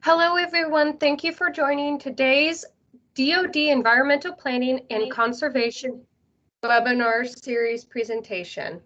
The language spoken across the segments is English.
Hello, everyone. Thank you for joining today's DoD Environmental Planning and Conservation webinar series presentation.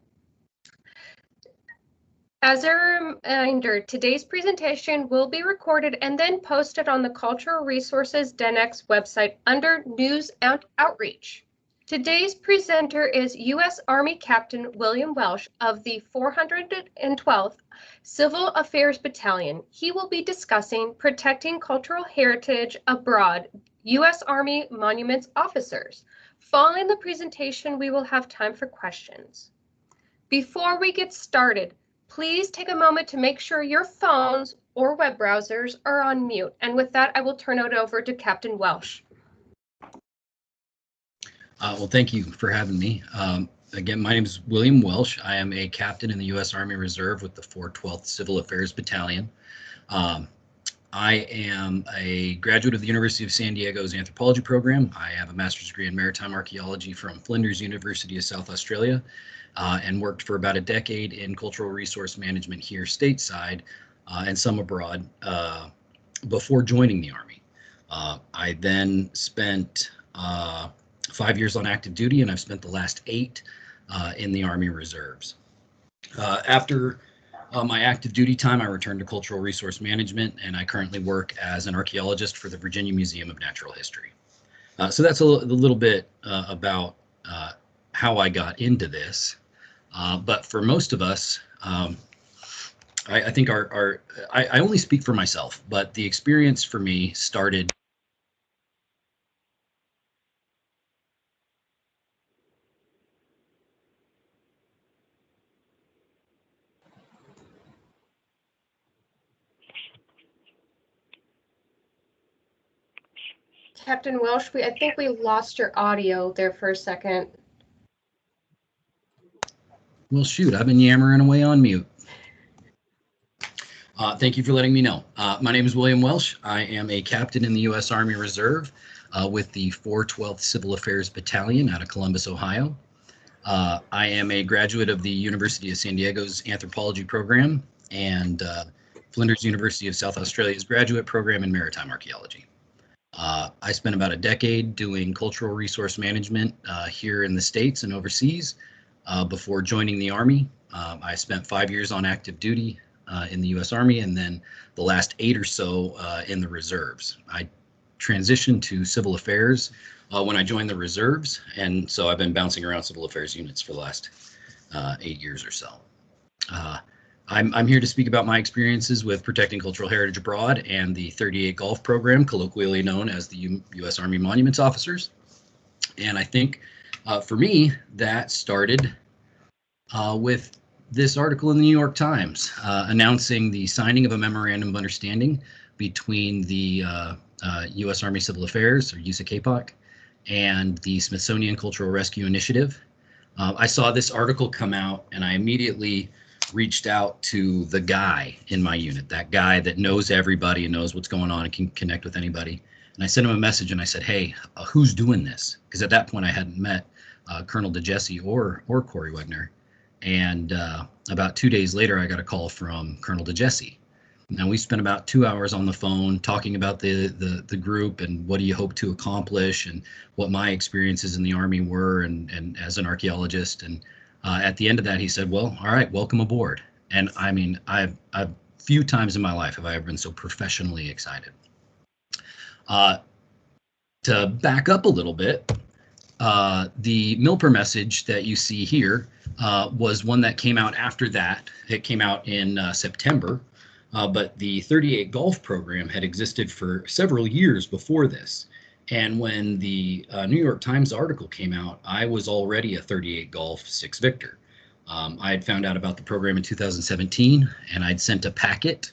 As a reminder, today's presentation will be recorded and then posted on the Cultural Resources DenX website under News and Outreach. Today's presenter is U.S. Army Captain William Welsh of the 412th Civil Affairs Battalion. He will be discussing protecting cultural heritage abroad, U.S. Army Monuments Officers. Following the presentation, we will have time for questions. Before we get started, please take a moment to make sure your phones or web browsers are on mute. And with that, I will turn it over to Captain Welsh. Well, thank you for having me. Again, my name is William Welsh. I am a captain in the U.S. Army Reserve with the 412th Civil Affairs Battalion. I am a graduate of the University of San Diego's anthropology program. I have a master's degree in maritime archaeology from Flinders University of South Australia, and worked for about a decade in cultural resource management here stateside and some abroad before joining the Army. I then spent 5 years on active duty, and I've spent the last 8 in the Army Reserves. After my active duty time, I returned to cultural resource management, and I currently work as an archaeologist for the Virginia Museum of Natural History. So that's a little bit about how I got into this. But for most of us, I think I only speak for myself, but the experience for me started. Captain Welsh, I think we lost your audio there for a second. Well, shoot, I've been yammering away on mute. Thank you for letting me know. My name is William Welsh. I am a captain in the U.S. Army Reserve with the 412th Civil Affairs Battalion out of Columbus, Ohio. I am a graduate of the University of San Diego's anthropology program and Flinders University of South Australia's graduate program in maritime archaeology. I spent about a decade doing cultural resource management here in the States and overseas before joining the Army. I spent 5 years on active duty in the U.S. Army, and then the last 8 or so in the reserves. I transitioned to civil affairs when I joined the reserves, and so I've been bouncing around civil affairs units for the last 8 years or so. I'm here to speak about my experiences with protecting cultural heritage abroad and the 38 Golf program, colloquially known as the U.S. Army Monuments Officers. And I think for me, that started with this article in the New York Times announcing the signing of a memorandum of understanding between the U.S. Army Civil Affairs, or USACAPOC, and the Smithsonian Cultural Rescue Initiative. I saw this article come out, and I immediately reached out to the guy in my unit, that guy that knows everybody and knows what's going on and can connect with anybody. And I sent him a message and I said, hey, who's doing this? Because at that point I hadn't met Colonel DeJesse or Corey Wegner. And about 2 days later, I got a call from Colonel DeJesse. Now, we spent about 2 hours on the phone talking about the group and what do you hope to accomplish and what my experiences in the Army were and as an archaeologist. And at the end of that, he said, well, all right, welcome aboard. And I mean, I've few times in my life have I ever been so professionally excited. To back up a little bit, the Milper message that you see here was one that came out after that. It came out in September, but the 38 Golf program had existed for several years before this. And when the New York Times article came out, I was already a 38 Golf 6 Victor. I had found out about the program in 2017, and I'd sent a packet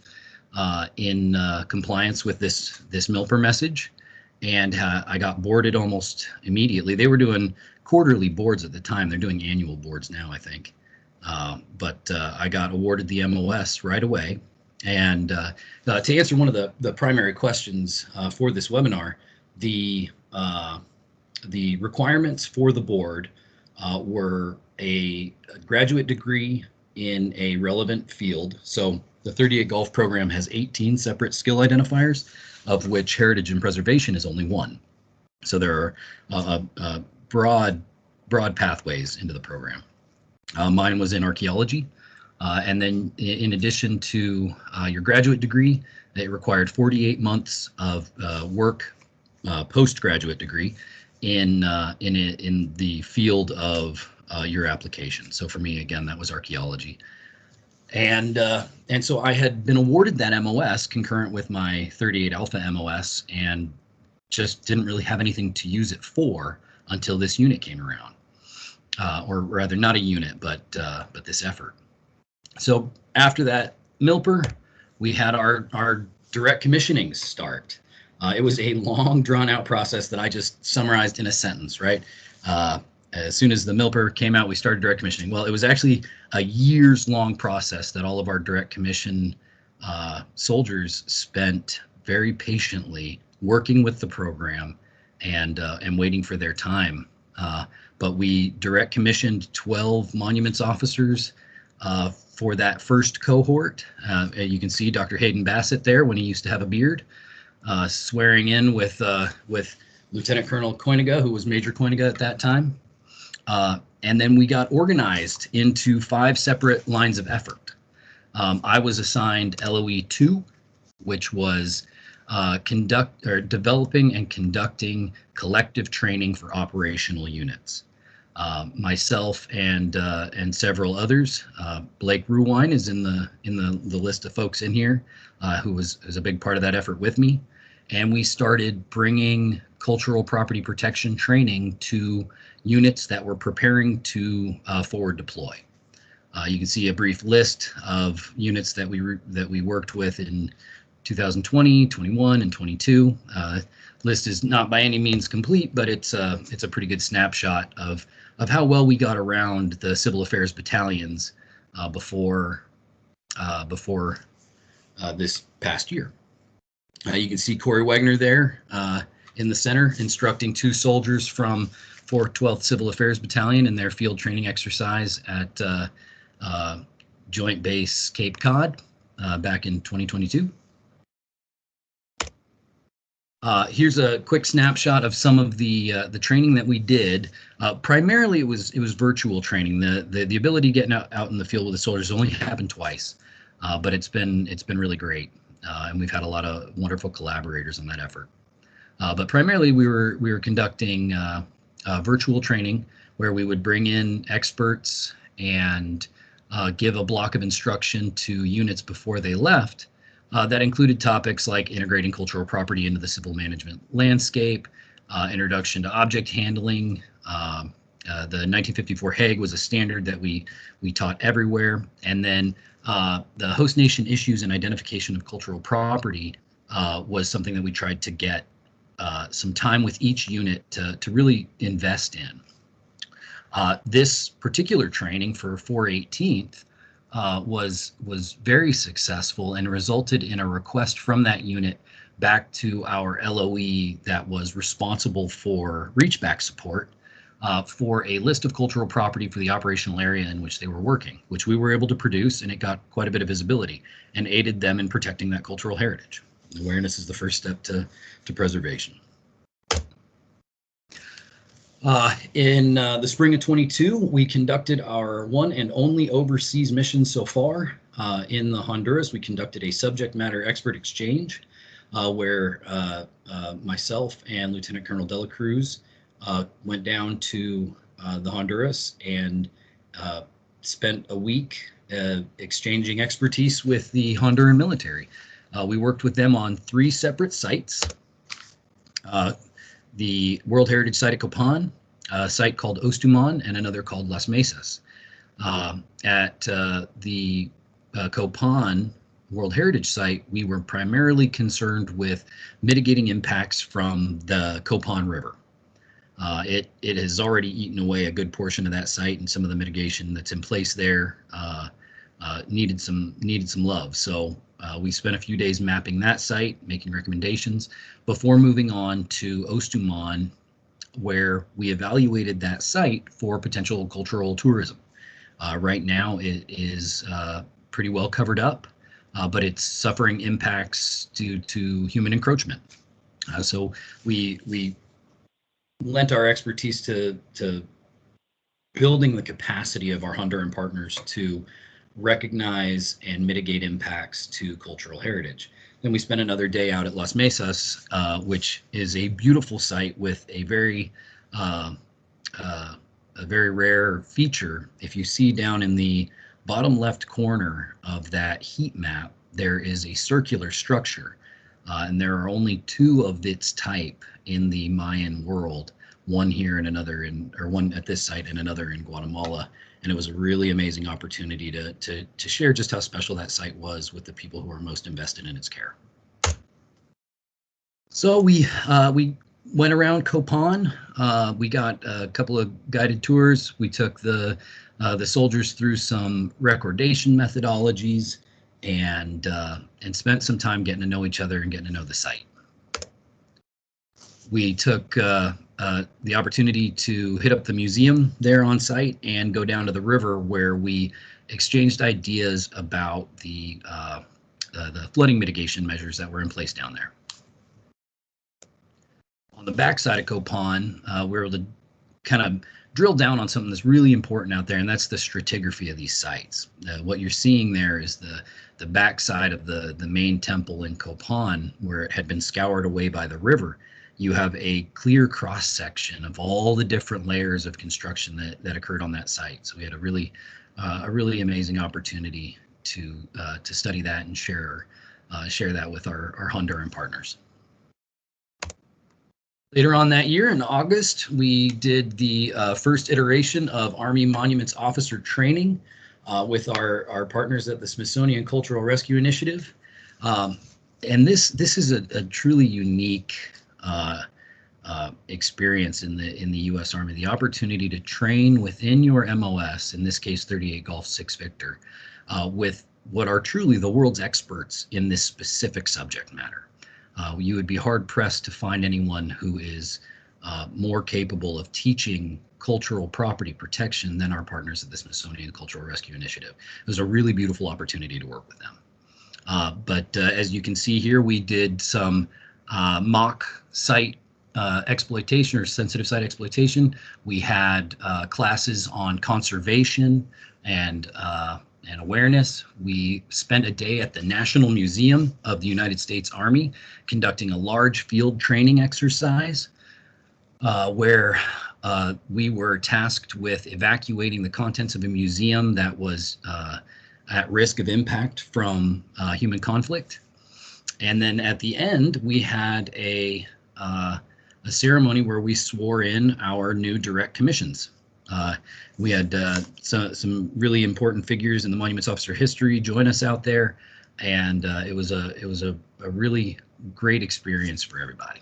in compliance with this Milper message. And I got boarded almost immediately. They were doing quarterly boards at the time. They're doing annual boards now, I think. But I got awarded the MOS right away. And to answer one of the primary questions for this webinar, the requirements for the board were a graduate degree in a relevant field. So The 38 Golf program has 18 separate skill identifiers, of which heritage and preservation is only one. So there are broad pathways into the program. Mine was in archaeology. And then in addition to your graduate degree, it required 48 months of work postgraduate degree in the field of your application. So for me, again, that was archaeology. And so I had been awarded that MOS concurrent with my 38 Alpha MOS, and just didn't really have anything to use it for until this unit came around, or rather not a unit, but this effort. So after that MILPER, we had our direct commissioning start. It was a long, drawn-out process that I just summarized in a sentence, right? As soon as the MILPER came out, we started direct commissioning. Well, it was actually a years-long process that all of our direct commission soldiers spent very patiently working with the program and waiting for their time. But we direct commissioned 12 monuments officers for that first cohort. You can see Dr. Hayden Bassett there when he used to have a beard, swearing in with Lieutenant Colonel Koiniga, who was Major Koiniga at that time. And then we got organized into 5 separate lines of effort. I was assigned LOE 2, which was developing and conducting collective training for operational units. Myself and several others. Blake Ruwine is in the list of folks in here, who was a big part of that effort with me. And we started bringing cultural property protection training to units that were preparing to forward deploy. You can see a brief list of units that we worked with in 2020, 21, and 22. List is not by any means complete, but it's a pretty good snapshot of how well we got around the civil affairs battalions before this past year. You can see Corey Wagner there in the center, instructing 2 soldiers from 412th Civil Affairs Battalion in their field training exercise at Joint Base Cape Cod back in 2022. Here's a quick snapshot of some of the training that we did. Primarily, it was virtual training. The ability to get out in the field with the soldiers only happened twice, but it's been really great, and we've had a lot of wonderful collaborators on that effort. But primarily, we were conducting virtual training where we would bring in experts and give a block of instruction to units before they left. That included topics like integrating cultural property into the civil management landscape, introduction to object handling. The 1954 Hague was a standard that we taught everywhere. And then the host nation issues and identification of cultural property was something that we tried to get some time with each unit to really invest in. This particular training for 418th was very successful and resulted in a request from that unit back to our LOE that was responsible for reachback support for a list of cultural property for the operational area in which they were working, which we were able to produce, and it got quite a bit of visibility and aided them in protecting that cultural heritage. Awareness is the first step to preservation. In the spring of 22, we conducted our one and only overseas mission so far in the Honduras. We conducted a subject matter expert exchange where myself and Lieutenant Colonel De La Cruz went down to the Honduras and spent a week exchanging expertise with the Honduran military. We worked with them on 3 separate sites. The World Heritage Site at Copan, a site called Ostuman, and another called Las Mesas. At the Copan World Heritage Site, we were primarily concerned with mitigating impacts from the Copan River. It has already eaten away a good portion of that site, and some of the mitigation that's in place there needed some love. So we spent a few days mapping that site, making recommendations before moving on to Ostuman, where we evaluated that site for potential cultural tourism. Right now, it is pretty well covered up. but it's suffering impacts due to human encroachment. So we lent our expertise to building the capacity of our Honduran partners to recognize and mitigate impacts to cultural heritage. Then we spent another day out at Las Mesas, which is a beautiful site with a very rare feature. If you see down in the bottom left corner of that heat map, there is a circular structure, and there are only two of its type in the Mayan world. One here and another one at this site and another in Guatemala. And it was a really amazing opportunity to share just how special that site was with the people who are most invested in its care. So we went around Copan. We got a couple of guided tours. We took the soldiers through some recordation methodologies and spent some time getting to know each other and getting to know the site. We took the opportunity to hit up the museum there on site and go down to the river where we exchanged ideas about the flooding mitigation measures that were in place down there. On the backside of Copan, we were able to kind of drill down on something that's really important out there, and that's the stratigraphy of these sites. What you're seeing there is the backside of the main temple in Copan, where it had been scoured away by the river. You have a clear cross section of all the different layers of construction that occurred on that site. So we had a really amazing opportunity to study that and share that with our Honduran partners. Later on that year in August, we did the first iteration of Army Monuments Officer training with our partners at the Smithsonian Cultural Rescue Initiative. And this is a truly unique experience in the U.S. Army, the opportunity to train within your MOS, in this case 38 Golf 6 Victor, with what are truly the world's experts in this specific subject matter. You would be hard pressed to find anyone who is more capable of teaching cultural property protection than our partners at the Smithsonian Cultural Rescue Initiative. It was a really beautiful opportunity to work with them. But as you can see here, we did some mock site exploitation or sensitive site exploitation. We had classes on conservation and awareness. We spent a day at the National Museum of the United States Army conducting a large field training exercise where we were tasked with evacuating the contents of a museum that was at risk of impact from human conflict. And then at the end, we had a ceremony where we swore in our new direct commissions. We had some really important figures in the Monuments Officer history join us out there, and it was a really great experience for everybody.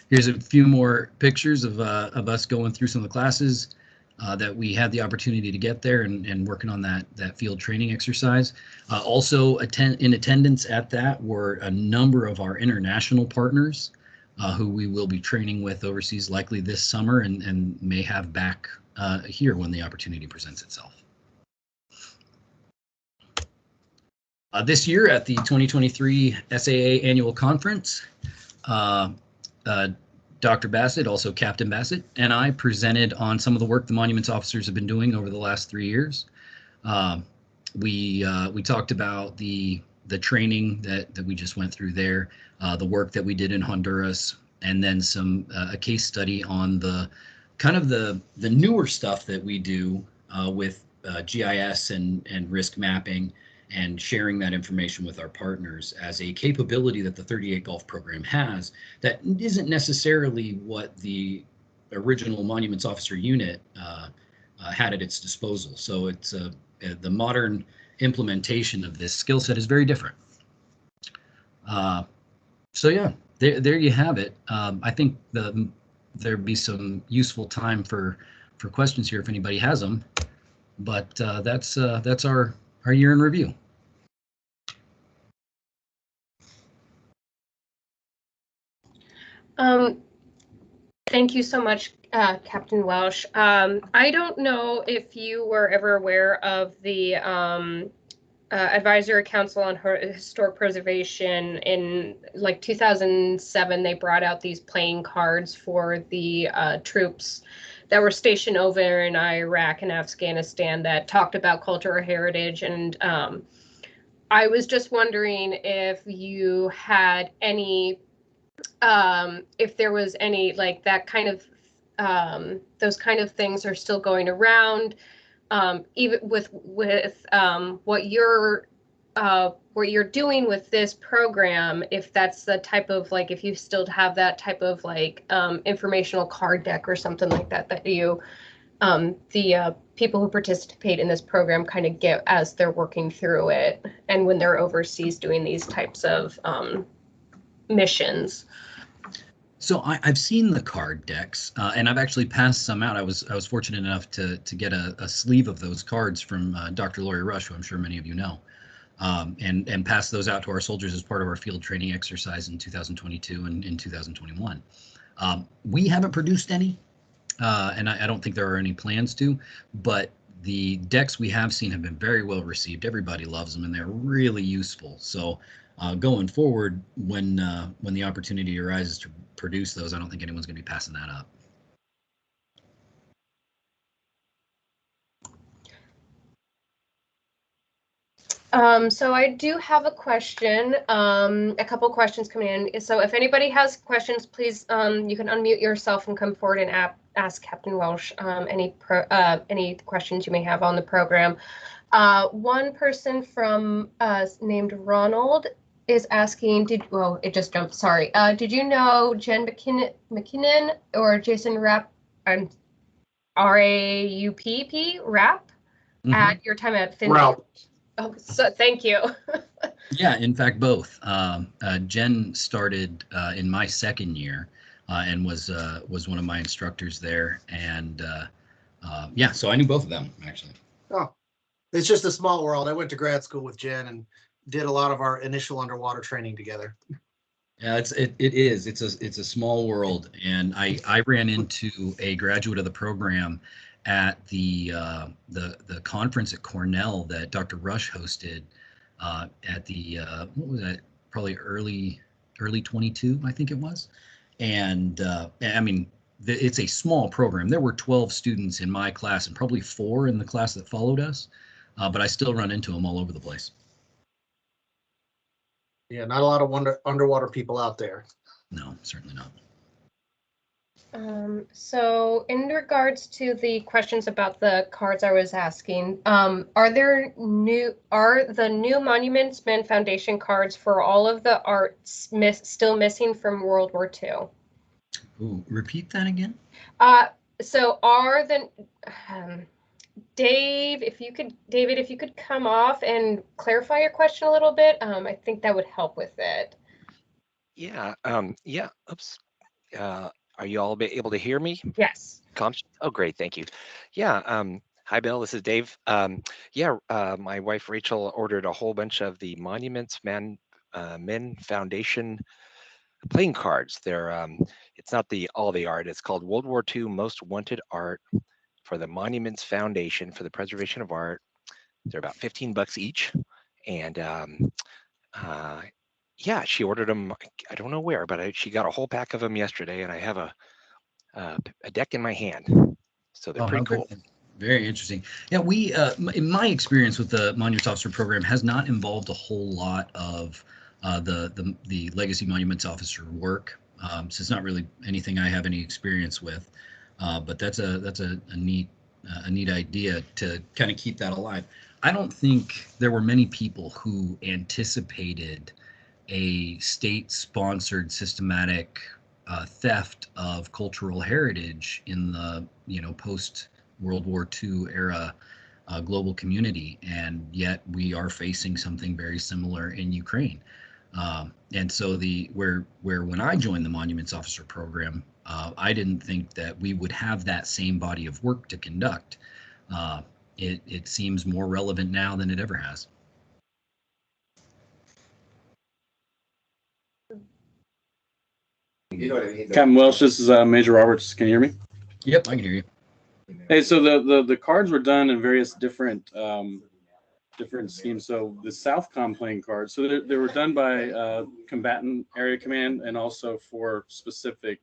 Here's a few more pictures of us going through some of the classes that we had the opportunity to get there and working on that field training exercise. Also in attendance at that were a number of our international partners who we will be training with overseas likely this summer and may have back here when the opportunity presents itself. This year at the 2023 SAA Annual Conference, Dr. Bassett, also Captain Bassett, and I presented on some of the work the monuments officers have been doing over the last 3 years. We talked about the training that we just went through there, the work that we did in Honduras, and then a case study on the kind of the newer stuff that we do with GIS and risk mapping, and sharing that information with our partners as a capability that the 38 Golf program has that isn't necessarily what the original Monuments Officer unit had at its disposal. So it's the modern implementation of this skill set is very different. So yeah, there you have it. I think there'd be some useful time for questions here if anybody has them, but that's our year in review. Thank you so much, Captain Welsh. I don't know if you were ever aware of the Advisory Council on Historic Preservation. In like 2007, they brought out these playing cards for the troops that were stationed over in Iraq and Afghanistan that talked about cultural heritage. And I was just wondering if you had any, if there was any like that kind of, those kind of things are still going around, even with what you're doing with this program, if that's the type of like, if you still have that type of like informational card deck or something like that that you the people who participate in this program kind of get as they're working through it and when they're overseas doing these types of missions. So I've seen the card decks, and I've actually passed some out. I was fortunate enough to get a sleeve of those cards from Dr. Lori Rush, who I'm sure many of you know, and pass those out to our soldiers as part of our field training exercise in 2022 and in 2021. We haven't produced any, and I don't think there are any plans to, but the decks we have seen have been very well received. Everybody loves them, and they're really useful. So going forward, when the opportunity arises to produce those, I don't think anyone's going to be passing that up. So I do have a question, a couple questions coming in. So if anybody has questions, please, you can unmute yourself and come forward and ask Captain Welsh any questions you may have on the program. One person from named Ronald is asking, it just jumped, sorry. Did you know Jen McKinnon or Jason Rapp, R-A-U-P-P, Rapp, at your time at Finley? Oh, so thank you. Yeah, in fact, both. Jen started in my second year and was one of my instructors there. And yeah, so I knew both of them, actually. Oh, it's just a small world. I went to grad school with Jen and did a lot of our initial underwater training together. Yeah, it's a small world, and I ran into a graduate of the program at the conference at Cornell that Dr. Rush hosted at the what was that, probably early 22, I think it was. And I mean, it's a small program. There were 12 students in my class and probably 4 in the class that followed us, but I still run into them all over the place. Yeah, not a lot of underwater people out there. No, certainly not. So in regards to the questions about the cards I was asking, are the new Monuments Men Foundation cards for all of the arts still missing from World War II? Ooh, repeat that again. So are the David, if you could come off and clarify your question a little bit, I think that would help with it. Yeah. Yeah. Oops. Are you all able to hear me? Yes. Oh, great. Thank you. Yeah. Hi, Bill. This is Dave. Yeah. My wife Rachel ordered a whole bunch of the Monuments Men Foundation playing cards. They're it's not all the art. It's called World War II Most Wanted Art for the Monuments Foundation for the Preservation of Art. They're about $15 each, and yeah, she ordered them. I don't know where, but she got a whole pack of them yesterday, and I have a deck in my hand. So they're pretty cool. Very interesting. Yeah, we in my experience with the Monuments Officer program has not involved a whole lot of the Legacy Monuments Officer work. So it's not really anything I have any experience with. But that's a neat idea to kind of keep that alive. I don't think there were many people who anticipated a state-sponsored systematic theft of cultural heritage in the post World War II era global community, and yet we are facing something very similar in Ukraine. And so when I joined the Monuments Officer program, I didn't think that we would have that same body of work to conduct. It seems more relevant now than it ever has. You know what I mean? Captain Welsh, this is Major Roberts. Can you hear me? Yep, I can hear you. Hey, so the cards were done in various different different schemes. So the Southcom playing cards, so they were done by combatant area command and also for specific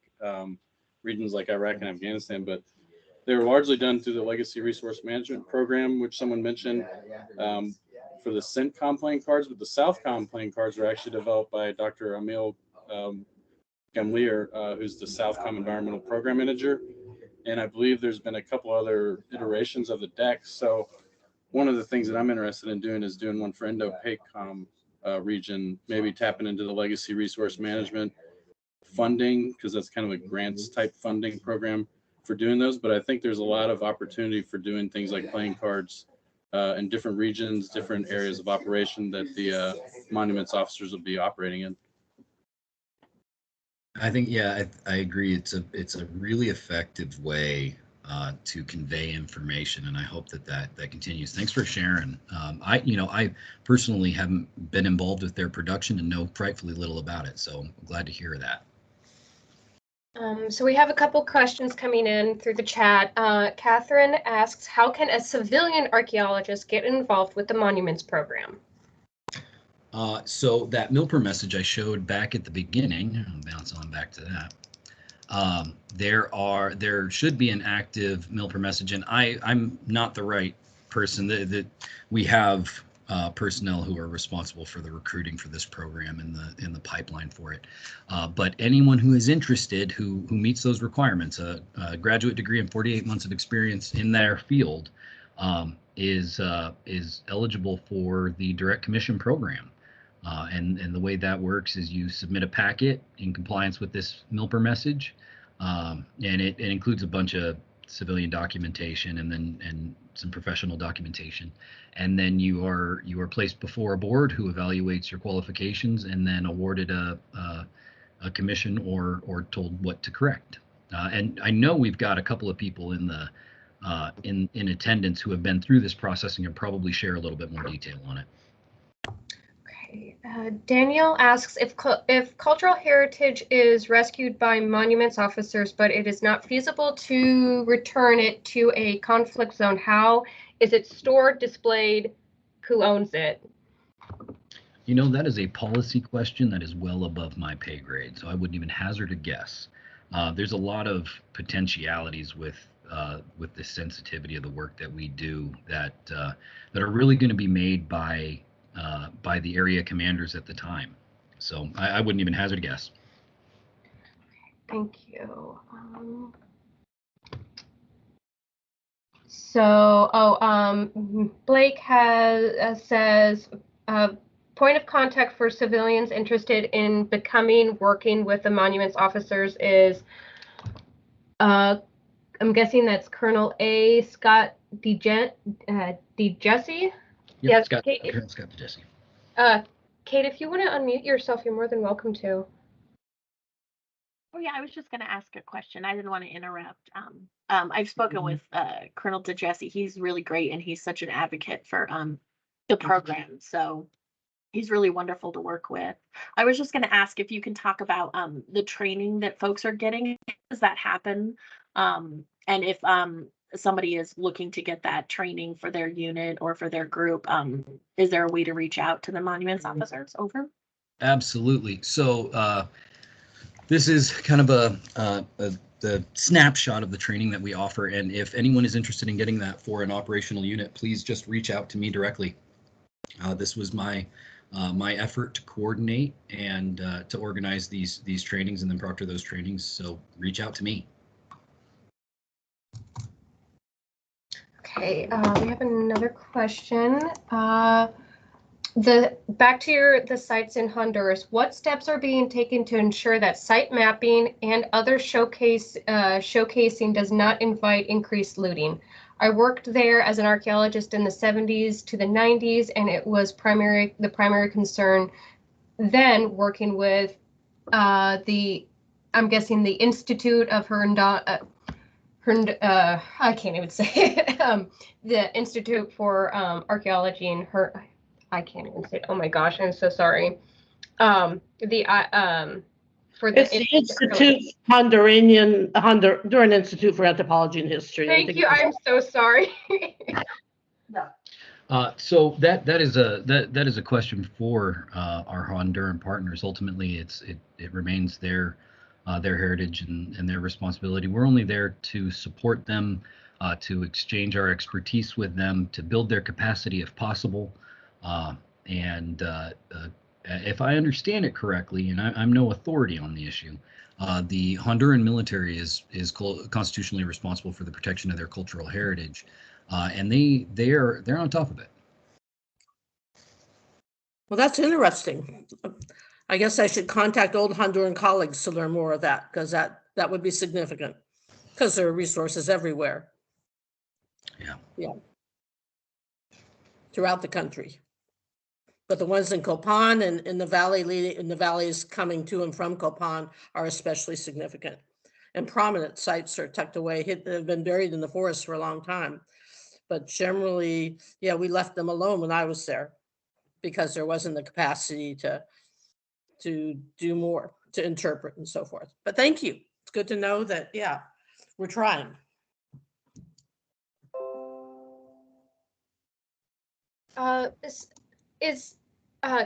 regions like Iraq and Afghanistan, but they were largely done through the Legacy Resource Management Program, which someone mentioned, for the CENTCOM playing cards. But the Southcom playing cards were actually developed by Dr. Emil Gamlier, who's the Southcom Environmental Program Manager. And I believe there's been a couple other iterations of the deck. So one of the things that I'm interested in doing is doing one for Indo-PACOM region, maybe tapping into the Legacy Resource Management funding, because that's kind of a grants type funding program for doing those. But I think there's a lot of opportunity for doing things like playing cards in different regions, different areas of operation that the monuments officers will be operating in. I think, yeah, I agree. It's a really effective way to convey information, and I hope that continues. Thanks for sharing. I personally haven't been involved with their production and know frightfully little about it, so I'm glad to hear that. So we have a couple questions coming in through the chat. Catherine asks, how can a civilian archaeologist get involved with the monuments program? So that Milper message I showed back at the beginning, I'll bounce on back to that. There should be an active Milper message, and I'm not the right person. That we have personnel who are responsible for the recruiting for this program in the pipeline for it. But anyone who is interested, who meets those requirements, a graduate degree and 48 months of experience in their field, is eligible for the direct commission program. And the way that works is you submit a packet in compliance with this Milper message, and it includes a bunch of civilian documentation and some professional documentation, and then you are placed before a board who evaluates your qualifications and then awarded a commission or told what to correct. And I know we've got a couple of people in the in attendance who have been through this process and can probably share a little bit more detail on it. Danielle asks, if cultural heritage is rescued by monuments officers, but it is not feasible to return it to a conflict zone, how is it stored, displayed, who owns it? You know, that is a policy question that is well above my pay grade, so I wouldn't even hazard a guess. There's a lot of potentialities with the sensitivity of the work that we do that are really going to be made by the area commanders at the time. So I wouldn't even hazard a guess. Thank you. Blake says, point of contact for civilians interested in working with the monuments officers is, I'm guessing that's Colonel A. Scott DeJesse. Yep, Yes, Kate, Scott DeJesse. Kate, if you want to unmute yourself, you're more than welcome to. Oh yeah, I was just going to ask a question. I didn't want to interrupt. I've spoken with Colonel DeJesse. He's really great, and he's such an advocate for the program. So he's really wonderful to work with. I was just going to ask if you can talk about the training that folks are getting. Does that happen? And if somebody is looking to get that training for their unit or for their group, is there a way to reach out to the monuments officers? Over. Absolutely. So this is kind of the snapshot of the training that we offer, and if anyone is interested in getting that for an operational unit, please just reach out to me directly. This was my effort to coordinate and to organize these trainings and then proctor those trainings. So reach out to me. Okay, we have another question. Back to the sites in Honduras. What steps are being taken to ensure that site mapping and other showcasing does not invite increased looting? I worked there as an archaeologist in the 70s to the 90s, and it was the primary concern then, working with I'm guessing the Institute of I can't even say it. The Institute for Archaeology and I can't even say it. Oh my gosh, I'm so sorry. For it's the Institute Honduran Institute for Anthropology and History. Thank you. I'm so sorry. No. So that is a question for our Honduran partners. Ultimately, it remains their heritage and their responsibility. We're only there to support them, to exchange our expertise with them, to build their capacity if possible. And if I understand it correctly, and I'm no authority on the issue, the Honduran military is constitutionally responsible for the protection of their cultural heritage. And they're on top of it. Well, that's interesting. I guess I should contact old Honduran colleagues to learn more of that, because that would be significant, because there are resources everywhere. Yeah. Throughout the country. But the ones in Copan and in the valleys coming to and from Copan are especially significant. And prominent sites are tucked away, have been buried in the forest for a long time. But generally, yeah, we left them alone when I was there, because there wasn't the capacity to do more, to interpret and so forth. But thank you. It's good to know that, yeah, we're trying. Is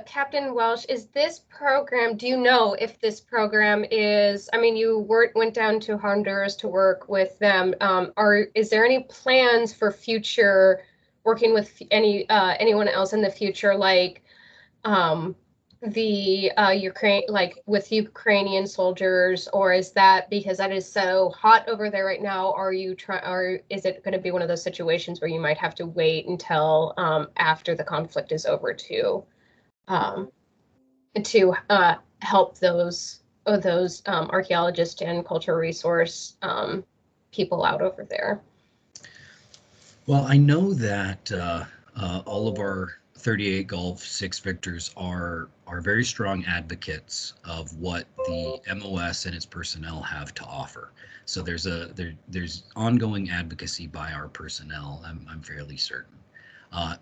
Captain Welsh, is this program, do you know if this program is, I mean, you went down to Honduras to work with them. Is there any plans for future working with anyone else in the future, like the Ukraine, like with Ukrainian soldiers, or is that because that is so hot over there right now? Is it going to be one of those situations where you might have to wait until after the conflict is over to help those archaeologists and cultural resource people out over there? Well, I know that all of our 38 Gulf 6 victors are very strong advocates of what the MOS and its personnel have to offer. So there's ongoing advocacy by our personnel. I'm fairly certain.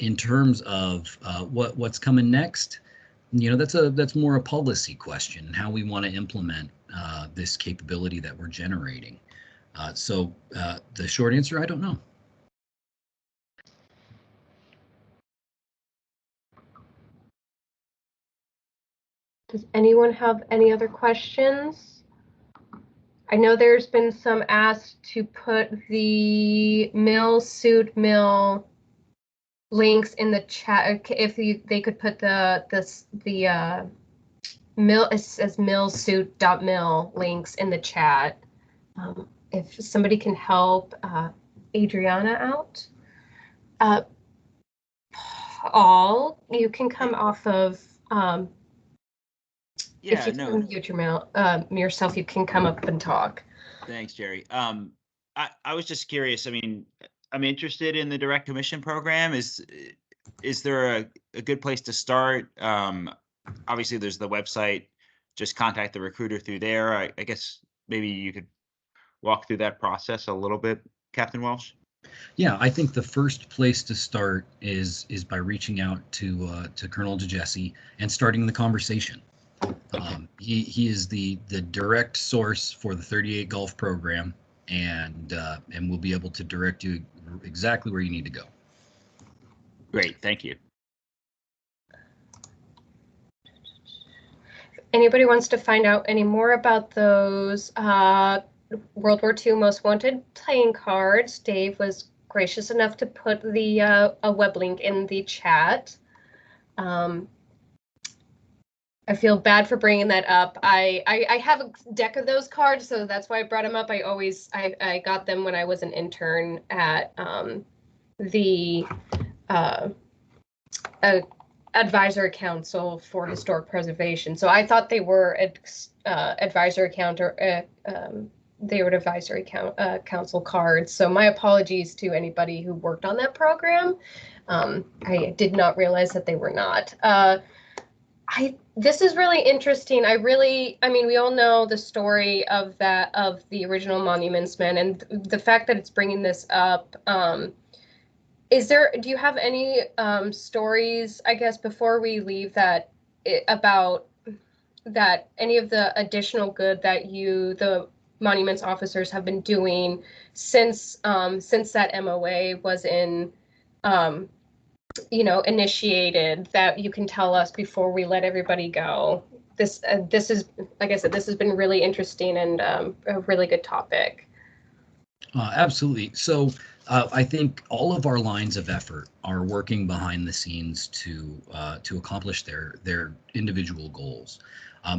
In terms of what's coming next, that's more a policy question, how we want to implement this capability that we're generating. So the short answer, I don't know. Does anyone have any other questions? I know there's been some asks to put the suit mill links in the chat. If they could put the mill, it says millsuit.mil links in the chat. If somebody can help Adriana out. Paul, you can come off of if you can mute yourself, you can come up and talk. Thanks, Jerry. I was just curious. I mean, I'm interested in the direct commission program. Is there a good place to start? Obviously, there's the website. Just contact the recruiter through there. I guess maybe you could walk through that process a little bit, Captain Welsh. Yeah, I think the first place to start is by reaching out to Colonel DeJesse and starting the conversation. He is the direct source for the 38 Gulf program, and we'll be able to direct you exactly where you need to go. Great, thank you. If anybody wants to find out any more about those World War II Most Wanted playing cards, Dave was gracious enough to put the a web link in the chat. I feel bad for bringing that up. I have a deck of those cards, so that's why I brought them up. I got them when I was an intern at the Advisory Council for Historic Preservation. So I thought they were advisory council cards. So my apologies to anybody who worked on that program. I did not realize that they were not. This is really interesting. I mean, we all know the story of the original Monuments Men, and the fact that it's bringing this up. Do you have any stories, I guess, before we leave about that any of the additional good that the monuments officers have been doing since that MOA was in initiated that you can tell us before we let everybody go? This is, like I said, this has been really interesting and a really good topic. Absolutely. So I think all of our lines of effort are working behind the scenes to accomplish their individual goals.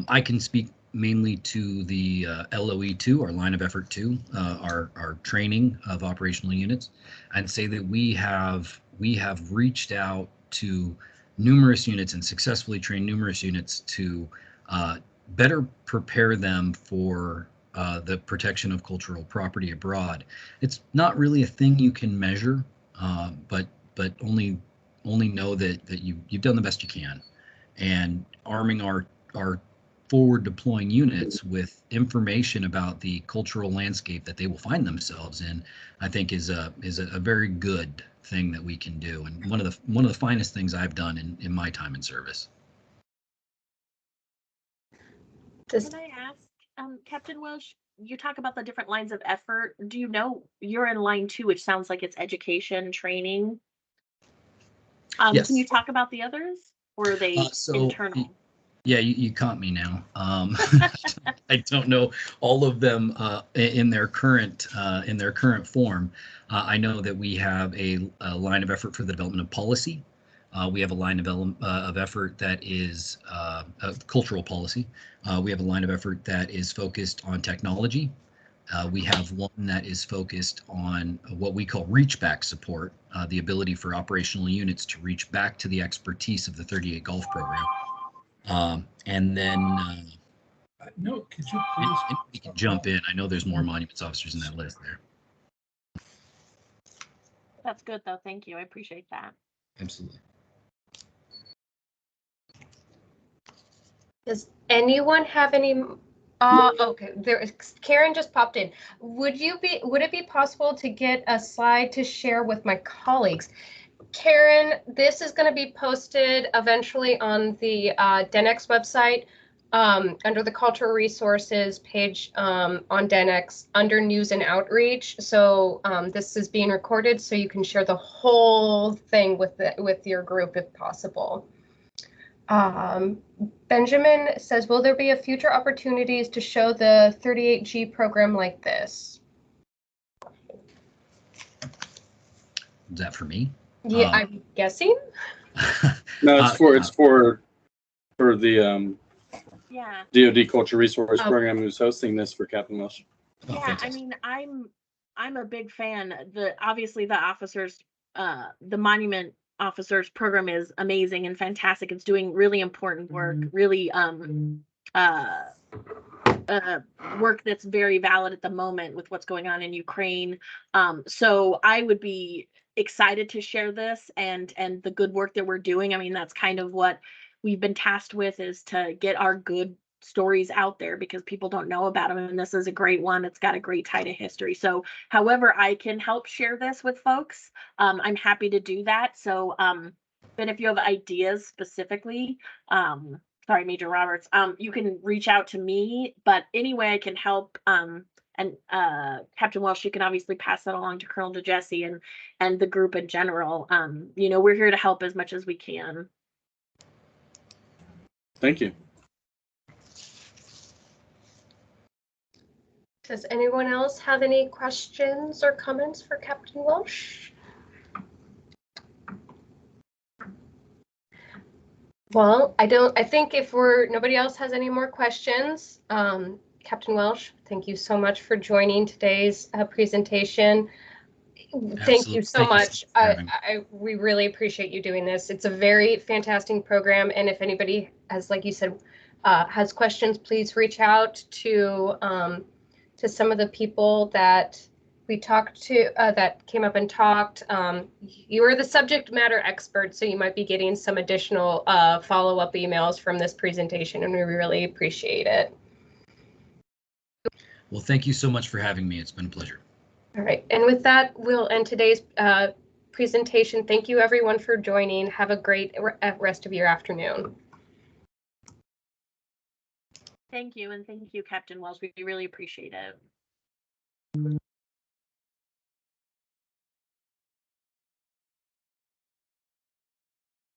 I can speak mainly to the LOE2, our line of effort 2, our training of operational units, and say that we have reached out to numerous units and successfully trained numerous units to better prepare them for the protection of cultural property abroad. It's not really a thing you can measure, but only know that you've done the best you can, and arming our forward deploying units with information about the cultural landscape that they will find themselves in, I think is a very good thing that we can do, and one of the finest things I've done in my time in service. Can I ask, Captain Welsh, you talk about the different lines of effort. Do you know you're in line 2, which sounds like it's education, training? Yes. Can you talk about the others, or are they internal? Yeah, you caught me now. I don't know all of them in their current form. I know that we have a line of effort for the development of policy. We have a line of effort that is cultural policy. We have a line of effort that is focused on technology. We have one that is focused on what we call reach back support, the ability for operational units to reach back to the expertise of the 38 Golf program. And then no, could you please you can jump in. I know there's more monuments officers in that list there. That's good though. Thank you. I appreciate that. Absolutely. Does anyone have any? Okay, Karen just popped in. Would it be possible to get a slide to share with my colleagues? Karen, this is going to be posted eventually on the DENX website under the Cultural Resources page on DENX under News and Outreach. So this is being recorded, so you can share the whole thing with your group if possible. Benjamin says, will there be a future opportunities to show the 38G program like this? Is that for me? Yeah, I'm guessing. No, it's for the Yeah. DoD Culture Resource Program who's hosting this for Captain Welsh. Oh, Yeah, fantastic. I mean, I'm a big fan. Obviously the officers, the monument officers program is amazing and fantastic. It's doing really important work, really work that's very valid at the moment with what's going on in Ukraine. So I would be excited to share this and the good work that we're doing. I mean, that's kind of what we've been tasked with, is to get our good stories out there because people don't know about them, and this is a great one. It's got a great tie to history. So however I can help share this with folks, I'm happy to do that. So but if you have ideas specifically, sorry, Major Roberts, you can reach out to me, but any way I can help, and Captain Welsh, you can obviously pass that along to Colonel DeJesse and the group in general. We're here to help as much as we can. Thank you. Does anyone else have any questions or comments for Captain Welsh? Well, I think if nobody else has any more questions, Captain Welsh, thank you so much for joining today's presentation. Thank you so much. We really appreciate you doing this. It's a very fantastic program. And if anybody has, like you said, has questions, please reach out to some of the people that we talked to that came up and talked. You are the subject matter expert, so you might be getting some additional follow-up emails from this presentation, and we really appreciate it. Well, thank you so much for having me. It's been a pleasure. All right, and with that, we'll end today's presentation. Thank you, everyone, for joining. Have a great rest of your afternoon. Thank you, and thank you, Captain Welsh. We really appreciate it.